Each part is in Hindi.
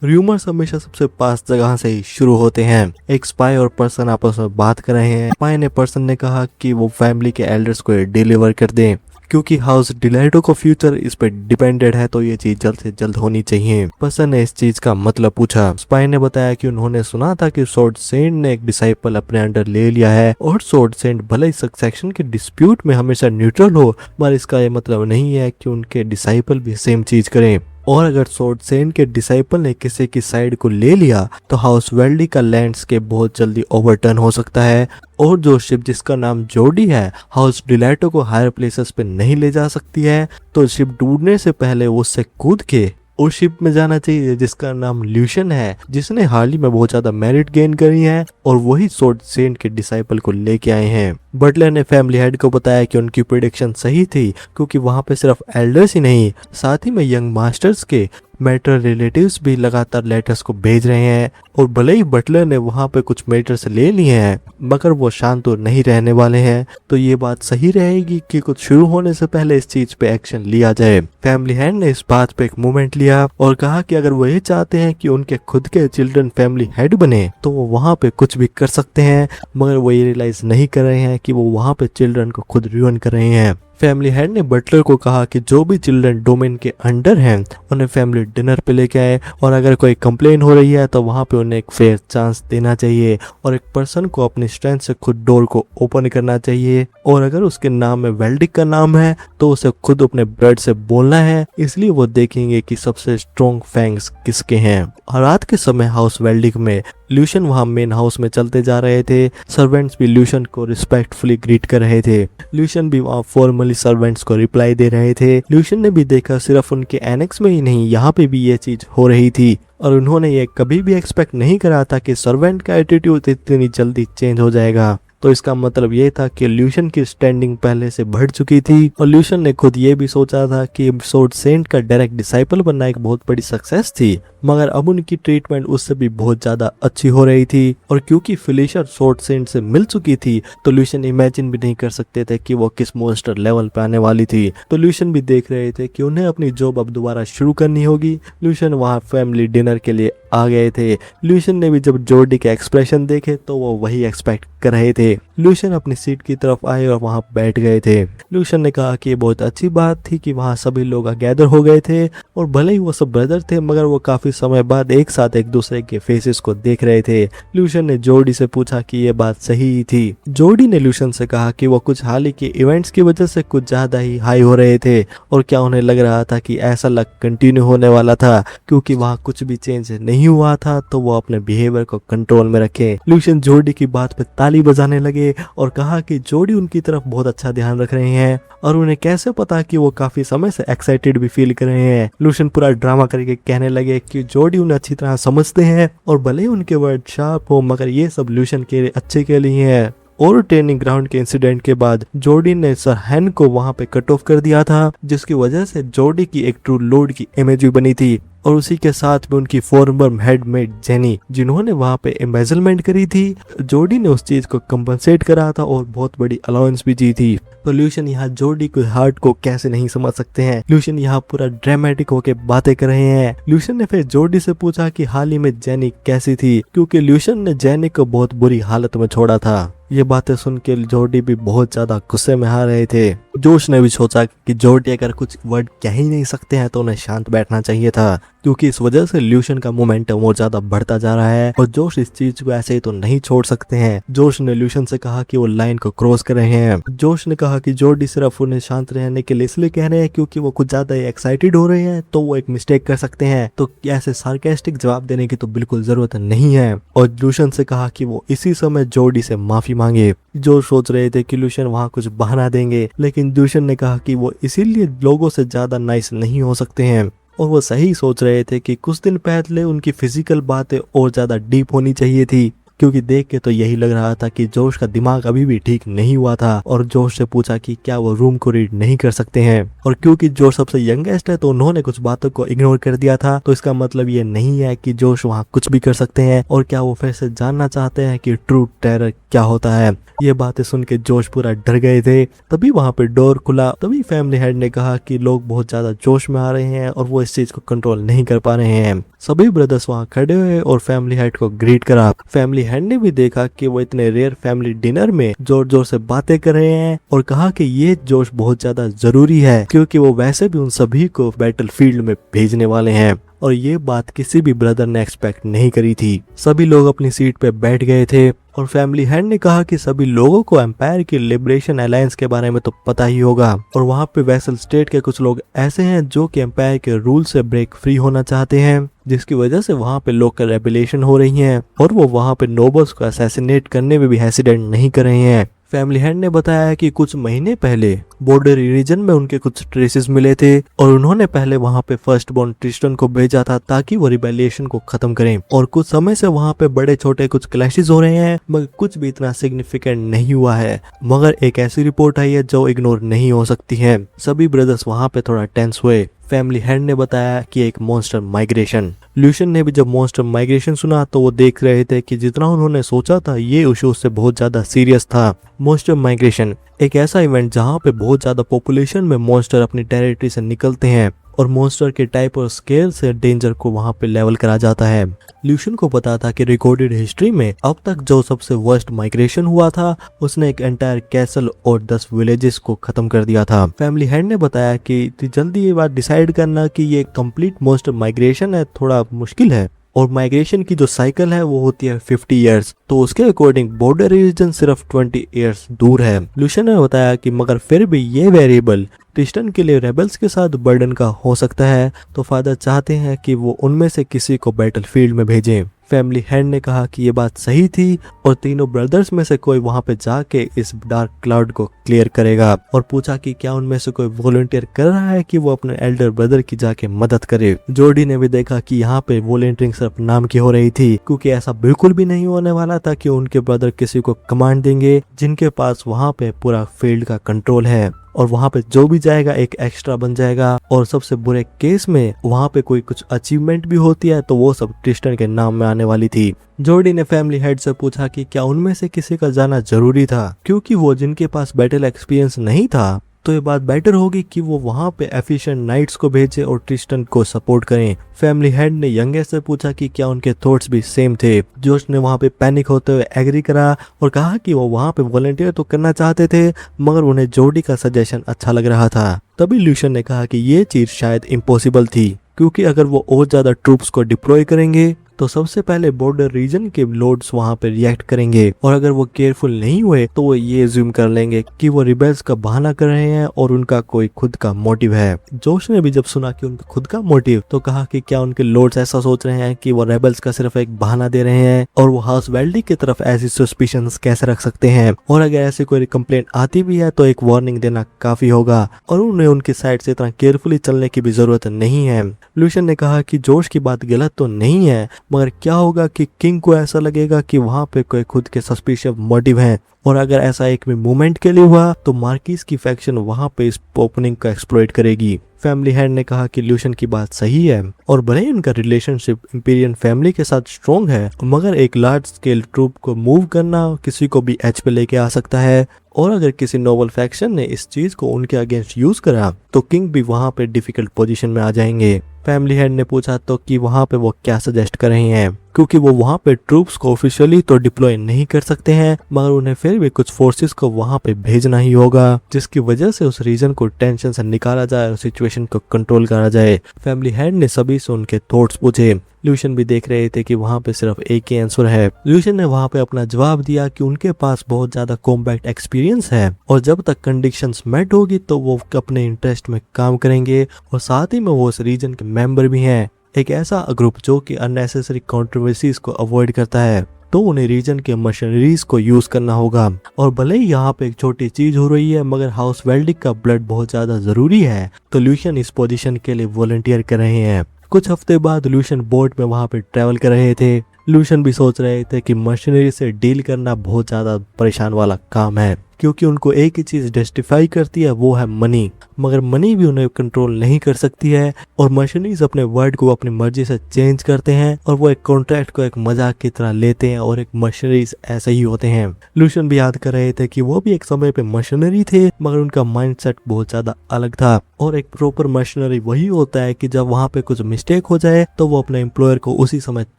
र्यूमर्स हमेशा सबसे पास जगह से ही शुरू होते हैं। एक स्पाई और पर्सन आपस में बात कर रहे हैं। स्पाई ने पर्सन ने कहा कि वो फैमिली के एल्डर्स को डिलीवर कर दें, क्योंकि हाउस डिलाइटो को फ्यूचर इस पे डिपेंडेड है, तो ये चीज जल्द से जल्द होनी चाहिए। पर्सन ने इस चीज का मतलब पूछा। स्पाई ने बताया कि उन्होंने सुना था कि सोर्ड सेंट ने एक डिसाइपल अपने अंडर ले लिया है, और सोर्ड सेंट भले ही सक्सेशन के डिस्प्यूट में हमेशा न्यूट्रल हो, पर इसका ये मतलब नहीं है कि उनके डिसाइपल भी सेम चीज करें। और अगर सोर्ड सेंट के डिसाइपल ने किसी की साइड को ले लिया तो हाउस वेल्डी का लैंडस्केप बहुत जल्दी ओवरटर्न हो सकता है, और जो शिप जिसका नाम जोडी है हाउस डिलाइटो को हायर प्लेसेस पे नहीं ले जा सकती है, तो शिप डूबने से पहले वो उससे कूद के उस शिप में जाना चाहिए जिसका नाम ल्यूशन है, जिसने हाल ही में बहुत ज्यादा मेरिट गेन करी है, और वही सोर्ड सेंट के डिसाइपल को लेके आए हैं। बटलर ने फैमिली हेड को बताया कि उनकी प्रेडिक्शन सही थी, क्योंकि वहां पे सिर्फ एल्डर्स ही नहीं, साथ ही में यंग मास्टर्स के मैटर रिलेटिव्स भी लगातार लेटर्स को भेज रहे हैं। और भले ही बटलर ने वहां पे कुछ मैटर्स ले लिए हैं, मगर वो शांत तो नहीं रहने वाले हैं, तो ये बात सही रहेगी कि कुछ शुरू होने से पहले इस चीज पे एक्शन लिया जाए। फैमिली हेड ने इस बात पे एक मूवमेंट लिया और कहा कि अगर वो ये चाहते हैं कि उनके खुद के चिल्ड्रन फैमिली हेड बने, तो वो वहां पे कुछ भी कर सकते हैं, मगर वो ये रियलाइज नहीं कर रहे हैं कि वो वहां पे चिल्ड्रन को खुद रुइन कर रहे हैं। फैमिली हेड ने बटलर को कहा कि जो भी चिल्ड्रन डोमेन के अंडर हैं उन्हें फैमिली डिनर पे लेके आए, और अगर कोई कंप्लेन हो रही है तो वहां पे उन्हें एक फेयर चांस देना चाहिए, और एक पर्सन को अपनी स्ट्रेंथ से खुद डोर को ओपन करना चाहिए, और अगर उसके नाम में वेल्डिक का नाम है तो उसे खुद अपने ब्लड से बोलना है, इसलिए वो देखेंगे कि सबसे स्ट्रॉन्ग फैंग्स किसके हैं। और रात के समय हाउस वेल्डिक में ल्यूशन वहां मेन हाउस में चलते जा रहे थे। सर्वेंट्स भी ल्यूशन को रिस्पेक्टफुली ग्रीट कर रहे थे। ल्यूशन भी वहां फॉर्मली सर्वेंट्स को रिप्लाई दे रहे थे। ल्यूशन ने भी देखा सिर्फ उनके एनेक्स में ही नहीं, यहाँ पे भी ये चीज हो रही थी, और उन्होंने ये कभी भी एक्सपेक्ट नहीं करा था कि सर्वेंट का एटीट्यूड इतनी जल्दी चेंज हो जाएगा। तो इसका मतलब ये था कि ल्यूशन की स्टैंडिंग पहले से बढ़ चुकी थी, और ल्यूशन ने खुद ये भी सोचा था कि सोर्ड सेंट का डायरेक्ट डिसाइपल बनना एक बहुत बड़ी सक्सेस थी, मगर अब उनकी ट्रीटमेंट उससे भी बहुत ज्यादा अच्छी हो रही थी। और क्योंकि फिलिशर सोर्ड सेंट से मिल चुकी थी, तो ल्यूशन इमेजिन भी नहीं कर सकते थे कि वो किस मॉन्स्टर लेवल पे आने वाली थी। तो ल्यूशन भी देख रहे थे कि उन्हें अपनी जॉब अब दोबारा शुरू करनी होगी। ल्यूशन वहां फैमिली डिनर के लिए आ गए थे। ल्यूशन ने भी जब जोडी के एक्सप्रेशन देखे तो वो वही एक्सपेक्ट कर रहे थे। ल्यूशन अपनी सीट की तरफ आए और वहां बैठ गए थे। ल्यूशन ने कहा कि ये बहुत अच्छी बात थी कि वहां सभी लोग गैदर हो गए थे, और भले ही वो सब ब्रदर थे, मगर वो काफी समय बाद एक साथ एक दूसरे के फेसेस को देख रहे थे। ल्यूशन ने जोडी से पूछा कि ये बात सही ही थी। जोडी ने ल्यूशन से कहा कि वो कुछ हाल ही के इवेंट्स की वजह से कुछ ज्यादा ही हाई हो रहे थे, और क्या उन्हें लग रहा था कि ऐसा लक कंटिन्यू होने वाला था, क्योंकि वहां कुछ भी चेंज नहीं हुआ था, तो वो अपने बिहेवियर को कंट्रोल में रखे। ल्यूशन जोडी की बात पे ताली बजाने लगे और कहा कि जोडी उनकी तरफ बहुत अच्छा ध्यान रख रहे हैं, और उन्हें कैसे पता कि वो काफी समय से एक्साइटेड भी फील कर रहे हैं। ल्यूशन पूरा ड्रामा करके कहने लगे कि जोडी उन्हें अच्छी तरह समझते हैं, और भले ही उनके वर्ड शार्प हो, मगर ये सब ल्यूशन के अच्छे के लिए है। और ट्रेनिंग ग्राउंड के इंसिडेंट के बाद जोडी ने सर हैन को वहां पे कट ऑफ कर दिया था, जिसकी वजह से जोडी की एक ट्रू लॉर्ड की इमेज भी बनी थी, और उसी के साथ में उनकी फॉर्मर हेडमेट जेनी, जिन्होंने वहां पे एम्बेजलमेंट करी थी। जोडी ने उस चीज को कंपनसेट करा था और बहुत बड़ी अलाउंस भी दी थी। तो ल्यूशन यहाँ जोडी के हार्ट को कैसे नहीं समझ सकते हैं। ल्यूशन यहाँ पूरा ड्रामेटिक होके बातें कर रहे हैं। ल्यूशन ने फिर जोडी से पूछा कि हाल ही में जेनी कैसी थी, क्योंकि ल्यूशन ने जेनी को बहुत बुरी हालत में छोड़ा था। ये बातें सुन के जोडी भी बहुत ज्यादा गुस्से में आ रहे थे। जोश ने भी सोचा कि जोडी अगर कुछ वर्ड कह ही नहीं सकते हैं तो उन्हें शांत बैठना चाहिए था, क्योंकि इस वजह से ल्यूशन का मोमेंटम और ज्यादा बढ़ता जा रहा है, और जोश इस चीज को ऐसे ही तो नहीं छोड़ सकते हैं। जोश ने ल्यूशन से कहा कि वो लाइन को क्रॉस कर रहे हैं। जोश ने कहा कि जोडी सिर्फ उन्हें शांत रहने के लिए इसलिए कह रहे हैं क्योंकि वो कुछ ज्यादा एक्साइटेड हो रहे हैं, तो वो एक मिस्टेक कर सकते हैं, तो ऐसे सार्केस्टिक जवाब देने की तो बिल्कुल जरूरत नहीं है। और ल्यूशन से कहा कि वो इसी समय जोडी से माफी मांगे। जो सोच रहे थे कि ल्यूशन वहां कुछ बहाना देंगे, लेकिन ल्यूशन ने कहा कि वो इसीलिए लोगों से ज्यादा नाइस नहीं हो सकते हैं, और वो सही सोच रहे थे कि कुछ दिन पहले उनकी फिजिकल बातें और ज्यादा डीप होनी चाहिए थी, क्योंकि देख के तो यही लग रहा था कि जोश का दिमाग अभी भी ठीक नहीं हुआ था। और जोश से पूछा कि क्या वो रूम को रीड नहीं कर सकते हैं, और क्योंकि जोश सबसे यंगेस्ट है तो उन्होंने कुछ बातों को इग्नोर कर दिया था। तो इसका मतलब ये नहीं है कि जोश वहाँ कुछ भी कर सकते हैं, और क्या वो फिर से जानना चाहते हैं कि ट्रू टेरर क्या होता है। ये बातें सुन के जोश पूरा डर गए थे। तभी वहाँ पे डोर खुला। तभी फैमिली हेड ने कहा कि लोग बहुत ज्यादा जोश में आ रहे हैं और वो इस चीज को कंट्रोल नहीं कर पा रहे हैं। सभी ब्रदर्स वहाँ खड़े हुए और फैमिली हेड को ग्रीट करा। फैमिली हेड ने भी देखा कि वो इतने रेयर फैमिली डिनर में जोर जोर से बातें कर रहे हैं, और कहा कि ये जोश बहुत ज्यादा जरूरी है क्योंकि वो वैसे भी उन सभी को बैटल फील्ड में भेजने वाले हैं। और ये बात किसी भी ब्रदर ने एक्सपेक्ट नहीं करी थी। सभी लोग अपनी सीट पे बैठ गए थे, और फैमिली हेड ने कहा कि सभी लोगों को एम्पायर की लिबरेशन अलायंस के बारे में तो पता ही होगा, और वहाँ पे वेसल स्टेट के कुछ लोग ऐसे हैं जो कि एम्पायर के रूल से ब्रेक फ्री होना चाहते हैं, जिसकी वजह से वहाँ पे लोकल रेबेलेशन हो रही है, और वो वहाँ पे नोबल्स को असैसिनेट करने में भी हेसिडेंट नहीं कर रहे हैं। फैमिली हेड ने बताया कि कुछ महीने पहले बॉर्डर रीजन में उनके कुछ ट्रेसेस मिले थे, और उन्होंने पहले वहां पे फर्स्ट बॉर्न ट्रिस्टन को भेजा था ताकि वो रिबेलिएशन को खत्म करें। और कुछ समय से वहां पे बड़े छोटे कुछ क्लैशेस हो रहे हैं, मगर कुछ भी इतना सिग्निफिकेंट नहीं हुआ है। मगर एक ऐसी रिपोर्ट आई है जो इग्नोर नहीं हो सकती है। सभी ब्रदर्स वहां पे थोड़ा टेंस हुए। फैमिली हेड ने बताया कि एक मॉन्स्टर माइग्रेशन। ल्यूशन ने भी जब मॉन्स्टर माइग्रेशन सुना तो वो देख रहे थे कि जितना उन्होंने सोचा था ये इशू उससे बहुत ज्यादा सीरियस था। मॉन्स्टर माइग्रेशन एक ऐसा इवेंट जहाँ पे बहुत ज्यादा पॉपुलेशन में मॉन्स्टर अपनी टेरिटरी से निकलते हैं, और मॉन्स्टर के टाइप और स्केल से डेंजर को वहां पे लेवल करा जाता है। ल्यूशन को पता था कि रिकॉर्डेड हिस्ट्री में अब तक जो सबसे वर्स्ट माइग्रेशन हुआ था उसने एक एंटायर कैसल और 10 विलेजेस को खत्म कर दिया था। फैमिली हेड ने बताया कि जल्दी ये बात डिसाइड करना कि ये कंप्लीट मॉन्स्टर माइग्रेशन है थोड़ा मुश्किल है, और माइग्रेशन की जो साइकिल है वो होती है 50 इयर्स, तो उसके अकॉर्डिंग बॉर्डर रीजन सिर्फ 20 इयर्स दूर है। ल्यूशन ने बताया कि मगर फिर भी ये वेरिएबल ट्रिस्टन के लिए रेबल्स के साथ बर्डन का हो सकता है, तो फादर चाहते हैं कि वो उनमें से किसी को बैटल फील्ड में भेजें। फैमिली हेड ने कहा कि ये बात सही थी, और तीनों ब्रदर्स में से कोई वहां पे जाके इस डार्क क्लाउड को क्लियर करेगा, और पूछा कि क्या उनमें से कोई वॉलंटियर कर रहा है कि वो अपने एल्डर ब्रदर की जाके मदद करे। जोडी ने भी देखा कि यहाँ पे वॉलंटियरिंग सिर्फ नाम की हो रही थी, क्योंकि ऐसा बिल्कुल भी नहीं होने वाला था कि उनके ब्रदर किसी को कमांड देंगे जिनके पास वहां पे पूरा फील्ड का कंट्रोल है, और वहां पे जो भी जाएगा एक एक्स्ट्रा बन जाएगा। और सबसे बुरे केस में वहां पे कोई कुछ अचीवमेंट भी होती है तो वो सब ट्रिस्टन के नाम में आने वाली थी। जोडी ने फैमिली हेड से पूछा कि क्या उनमें से किसी का जाना जरूरी था, क्योंकि वो जिनके पास बैटल एक्सपीरियंस नहीं था तो ये बात बेटर होगी कि वो वहां पे एफिशिएंट नाइट्स को भेजे और ट्रिस्टन को सपोर्ट करें। फैमिली हेड ने यंगेस्ट से पूछा कि क्या उनके थॉट्स भी सेम थे। जोश ने वहां पे पैनिक होते हुए एग्री करा और कहा कि वो वहां पे वॉलंटियर तो करना चाहते थे, मगर उन्हें जोडी का सजेशन अच्छा लग रहा था। तभी ल्यूशन ने कहा कि ये चीज शायद इम्पॉसिबल थी, क्योंकि अगर वो और ज्यादा ट्रूप्स को डिप्लॉय करेंगे तो सबसे पहले बॉर्डर रीजन के लॉर्ड्स वहां पे रिएक्ट करेंगे, और अगर वो केयरफुल नहीं हुए तो वो ये अज्यूम कर लेंगे कि वो रिबेल्स का बहाना कर रहे हैं और उनका कोई खुद का मोटिव है। जोश ने भी जब सुना कि उनका खुद का मोटिव तो कहा कि क्या उनके लॉर्ड्स ऐसा सोच रहे हैं कि वो रेबल्स का सिर्फ एक बहाना दे रहे हैं, और वो हाउस वेल्डी की तरफ ऐसी सस्पिशंस कैसे रख सकते हैं, और अगर ऐसी कोई कंप्लेंट आती भी है तो एक वार्निंग देना काफी होगा, और उन्हें उनकी साइड से इतना केयरफुली चलने की भी जरूरत नहीं है। ल्यूशन ने कहा कि जोश की बात गलत तो नहीं है, मगर क्या होगा कि किंग को ऐसा लगेगा कि वहां पे कोई खुद के सस्पिशियस मोटिव है, और अगर ऐसा एक भी मोमेंट के लिए हुआ तो मार्किस की फैक्शन वहां पे इस ओपनिंग को एक्सप्लॉइट करेगी। फैमिली हेड ने कहा कि ल्यूशन की बात सही है, और भले ही उनका रिलेशनशिप इंपीरियन फैमिली के साथ स्ट्रॉन्ग है, मगर एक लार्ज स्केल ट्रूप को मूव करना किसी को भी एज पे लेके आ सकता है, और अगर किसी नोबल फैक्शन ने इस चीज को उनके अगेंस्ट यूज करा तो किंग भी वहां पे डिफिकल्ट पोजीशन में आ जाएंगे। फैमिली हेड ने पूछा तो कि वहां पे वो क्या सजेस्ट कर रहे हैं, क्योंकि वो वहां पे ट्रूप्स को ऑफिशियली तो डिप्लॉय नहीं कर सकते हैं, मगर उन्हें फिर भी कुछ फोर्सेस को वहां पे भेजना ही होगा, जिसकी वजह से उस रीजन को टेंशन से निकाला जाए और सिचुएशन को कंट्रोल करा जाए। फैमिली हेड ने सभी से उनके थॉट्स पूछे। ल्यूशन भी देख रहे थे कि वहां पे सिर्फ एक ही आंसर है। ल्यूशन ने वहां पे अपना जवाब दिया कि उनके पास बहुत ज्यादा कॉम्बैट एक्सपीरियंस है, और जब तक कंडीशंस मेट होगी तो वो अपने इंटरेस्ट में काम करेंगे, और साथ ही में वो उस रीजन के मेंबर भी हैं, एक ऐसा ग्रुप जो कि अननेसेसरी कंट्रोवर्सीज को अवॉइड करता है, तो उन्हें रीजन के मशीनरीज को यूज करना होगा। और भले ही यहाँ पे एक छोटी चीज हो रही है, मगर हाउस वेल्डिक का ब्लड बहुत ज्यादा जरूरी है, तो ल्यूशन इस पोजीशन के लिए वॉलंटियर कर रहे हैं। कुछ हफ्ते बाद ल्यूशन बोट में वहां पे ट्रेवल कर रहे थे। लूशन भी सोच रहे थे कि मशीनरी से डील करना बहुत ज्यादा परेशान वाला काम है, क्योंकि उनको एक ही चीज जस्टिफाई करती है, वो है मनी। मगर मनी भी उन्हें कंट्रोल नहीं कर सकती है और मशीनरीज अपने वर्ड को अपनी मर्जी से चेंज करते हैं और वो एक कॉन्ट्रैक्ट को एक मजाक की तरह लेते हैं और एक मशीनरीज ऐसे ही होते हैं। लूशन भी याद कर रहे थे कि वो भी एक समय पे मशीनरी थे, मगर उनका माइंडसेट बहुत ज्यादा अलग था और एक प्रॉपर मशीनरी वही होता है कि जब वहां पे कुछ मिस्टेक हो जाए तो वो अपने एम्प्लॉयर को उसी समय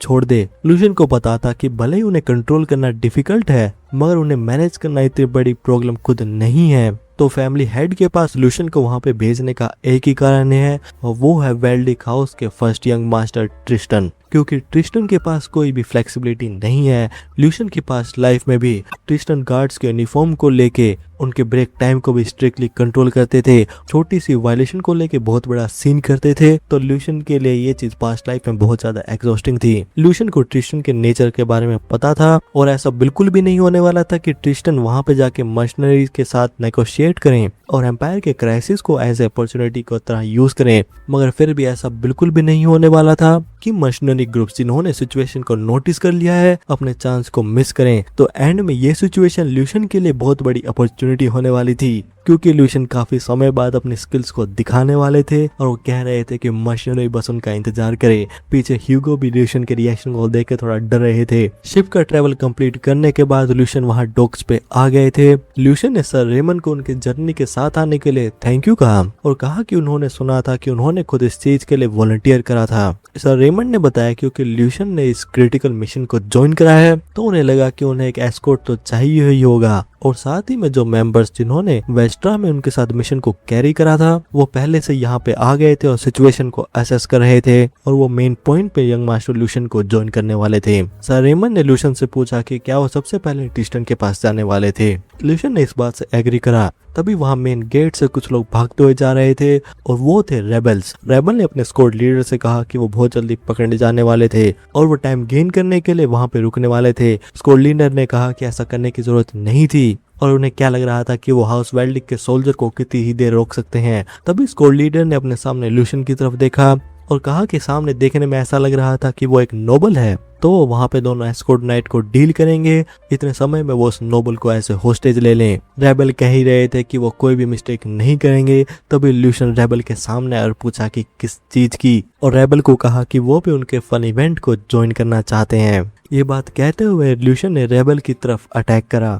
छोड़ दे। लूशन को पता था कि भले ही उन्हें कंट्रोल करना डिफिकल्ट है, मगर उन्हें मैनेज करना इतनी बड़ी प्रॉब्लम खुद नहीं है। तो फैमिली हेड के पास लूशन को वहां पे भेजने का एक ही कारण है और वो है वेल्डिक हाउस के फर्स्ट यंग मास्टर ट्रिस्टन, क्योंकि ट्रिस्टन के पास कोई भी फ्लेक्सिबिलिटी नहीं है। लूशन के पास लाइफ में भी ट्रिस्टन गार्ड्स के यूनिफॉर्म को लेके उनके ब्रेक टाइम को भी स्ट्रिक्टली कंट्रोल करते थे, छोटी सी वायलेशन को लेके बहुत बड़ा सीन करते थे। तो लूशन के लिए ये चीज पास्ट लाइफ में बहुत ज्यादा एग्जॉस्टिंग थी। लूशन को ट्रिस्टन के नेचर के बारे में पता था और ऐसा बिल्कुल भी नहीं होने वाला था कि ट्रिस्टन वहां पे जाके मशीनरीज के साथ नेगोशिएट करें और एम्पायर के क्राइसिस को एज ए अपॉर्चुनिटी को तरह यूज करें। मगर फिर भी ऐसा बिल्कुल भी नहीं होने वाला था कि मशीनरी ग्रुप्स जिन्होंने सिचुएशन को नोटिस कर लिया है अपने चांस को मिस करें। तो एंड में ये सिचुएशन लूशन के लिए बहुत बड़ी अपॉर्चुनिटी होने वाली थी, क्योंकि लूशन काफी समय बाद अपनी स्किल्स को दिखाने वाले थे और वो कह रहे थे कि मशीनरी बस उनका इंतजार करे। पीछे ह्यूगो भी लूशन के रिएक्शन को देख के थोड़ा डर रहे थे। शिप का ट्रेवल कंप्लीट करने के बाद लूशन वहां डॉक्स पे आ गए थे। लूशन ने सर रेमन को उनके जर्नी के साथ आने के लिए थैंक यू कहा और कहा कि उन्होंने सुना था कि उन्होंने खुद इस चीज के लिए वॉलंटियर करा था। सर रेमन ने बताया क्योंकि लूशन ने इस क्रिटिकल मिशन को ज्वाइन करा है तो उन्हें लगा कि उन्हें एक एस्कॉर्ट तो चाहिए ही होगा और साथ ही में जो मेंबर्स जिन्होंने वेस्ट्रा में उनके साथ मिशन को कैरी करा था वो पहले से यहाँ पे आ गए थे और सिचुएशन को असेस कर रहे थे और वो मेन पॉइंट पे यंग मास्टर लूशन को ज्वाइन करने वाले थे। सर रेमन ने लूशन से पूछा कि क्या वो सबसे पहले ट्रिस्टन के पास जाने वाले थे। लूशन ने इस बात से एग्री करा। तभी वहां मेन गेट से कुछ लोग भागते हुए जा रहे थे और वो थे रेबल्स। रेबल ने अपने स्क्वाड लीडर से कहा कि वो बहुत जल्दी पकड़ने जाने वाले थे और वो टाइम गेन करने के लिए वहां पे रुकने वाले थे। स्क्वाड लीडर ने कहा कि ऐसा करने की जरूरत नहीं थी और उन्हें क्या लग रहा था कि वो हाउस वेल्डिक के सोल्जर को कितनी ही देर रोक सकते हैं। तभी स्क्वाड लीडर ने अपने सामने लूशन की तरफ देखा और कहा कि सामने देखने में ऐसा लग रहा था कि वो एक नोबल है, तो वहां पे दोनों एस्कॉर्ट नाइट को डील करेंगे। इतने समय में वो उस नोबल को ऐसे होस्टेज ले लें। रेबल कह ही रहे थे कि वो कोई भी मिस्टेक नहीं करेंगे। तभी लूशन रेबल के सामने और पूछा कि किस चीज की, और रेबल को कहा कि वो भी उनके फन इवेंट को ज्वाइन करना चाहते हैं। ये बात कहते हुए लूशन ने रेबल की तरफ अटैक करा